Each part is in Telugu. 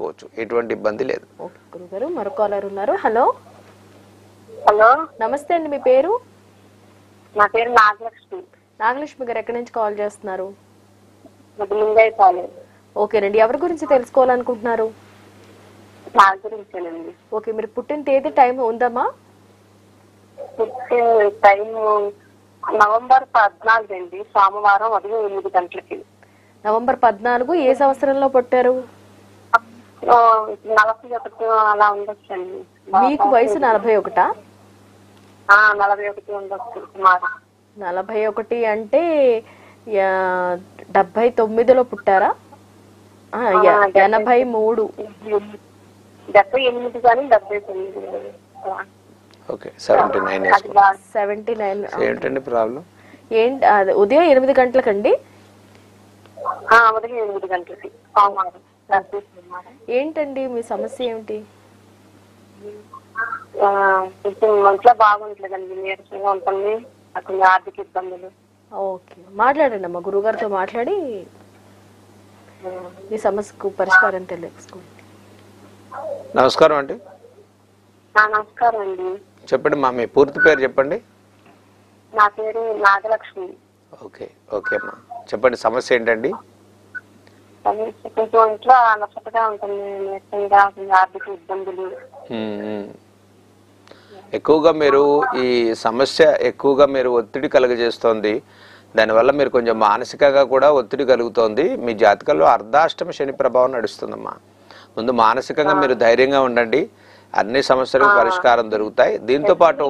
చేసుకోవచ్చు, ఎటువంటి ఇబ్బంది లేదు. ఓకే గురుగారు, మరో కాలర్ ఉన్నారు. హలో హలో, నమస్తే అండి, మీ పేరు? నా పేరు నాగలక్ష్మి. నాగలక్ష్మి గారు ఎక్కడి నుంచి కాల్ చేస్తున్నారు? ముందై కాలేదు. ఓకేనండి, ఎవరి గురించి తెలుసుకోవాలనుకుంటున్నారు? నా గురించేనండి. ఓకే, మీరు పుట్టిన తేదీ టైం ఉందమ్మా? పుట్టే టైం నవంబర్ 14 అండి, సోమవారం ఉదయం 8 గంటలకి. నవంబర్ 14. ఏ సంవత్సరంలో పుట్టారు? 41 అలా ఉండొచ్చండి. మీకు వయసు 41? 41 ఉండొచ్చు సుమారు. 41 అంటే 79లో పుట్టారా? 83. 78 కానీ 79. ఓకే, 79 79. ఏంటండి ప్రాబ్లం? ఏంటి అది? ఉదయం 8 గంటలకండి? ఉదయం 8 గంటలకి సోమవారం. ఏంటండి మీ సమస్య ఏమిటి? కొంచెం ఒంట్లో బాగుంటలేదండి, నీరసంగా ఉంటుంది, కొంచెం ఆర్థిక ఇబ్బందులు. ఓకే, మాట్లాడండి అమ్మా, గురుగారితో మాట్లాడి మీ సమస్యకు పరిష్కారం తెలుసుకోండి. నమస్కారం అండి. నమస్కారం అండి. చెప్పండి మా, మీ పూర్తి పేరు చెప్పండి. నా పేరు నాగలక్ష్మి. ఓకే ఓకే అమ్మా, చెప్పండి సమస్య ఏంటండి? కొంచెం ఒంట్లో అలసటగా ఉంటుంది, నీరసంగా, ఆర్థిక ఇబ్బందులు. ఎక్కువగా మీరు ఈ సమస్య ఎక్కువగా మీరు ఒత్తిడి కలుగజేస్తోంది, దానివల్ల మీరు కొంచెం మానసికంగా కూడా ఒత్తిడి కలుగుతోంది. మీ జాతకంలో అర్ధాష్టమ శని ప్రభావం నడుస్తుందమ్మా. ముందు మానసికంగా మీరు ధైర్యంగా ఉండండి, అన్ని సమస్యలకు పరిష్కారం దొరుకుతాయి. దీంతో పాటు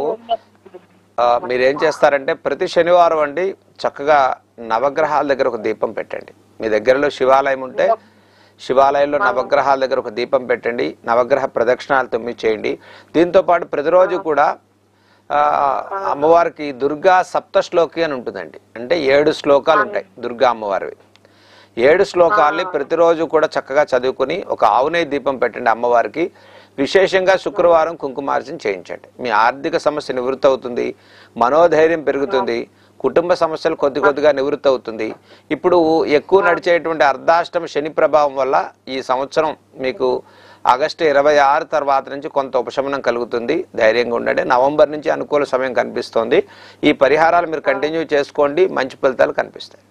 మీరేం చేస్తారంటే ప్రతి శనివారం అండి చక్కగా నవగ్రహాల దగ్గర ఒక దీపం పెట్టండి. మీ దగ్గరలో శివాలయం ఉంటే శివాలయంలో నవగ్రహాల దగ్గర ఒక దీపం పెట్టండి, నవగ్రహ ప్రదక్షిణాలు 9 చేయండి. దీంతో పాటు ప్రతిరోజు కూడా అమ్మవారికి దుర్గా సప్తశ్లోకి అని ఉంటుందండి, అంటే 7 శ్లోకాలు ఉంటాయి దుర్గా అమ్మవారివి. 7 శ్లోకాల్ని ప్రతిరోజు కూడా చక్కగా చదువుకుని ఒక ఆవునేయి దీపం పెట్టండి అమ్మవారికి. విశేషంగా శుక్రవారం కుంకుమార్చన చేయించండి. మీ ఆర్థిక సమస్య నివృత్తి అవుతుంది, మనోధైర్యం పెరుగుతుంది, కుటుంబ సమస్యలు కొద్ది కొద్దిగా నివృత్తి అవుతుంది. ఇప్పుడు ఎక్కువ నడిచేటువంటి అర్ధాష్టమ శని ప్రభావం వల్ల ఈ సంవత్సరం మీకు ఆగస్టు 26 తర్వాత నుంచి కొంత ఉపశమనం కలుగుతుంది. ధైర్యంగా ఉండండి. నవంబర్ నుంచి అనుకూల సమయం కనిపిస్తోంది. ఈ పరిహారాలు మీరు కంటిన్యూ చేసుకోండి, మంచి ఫలితాలు కనిపిస్తాయి.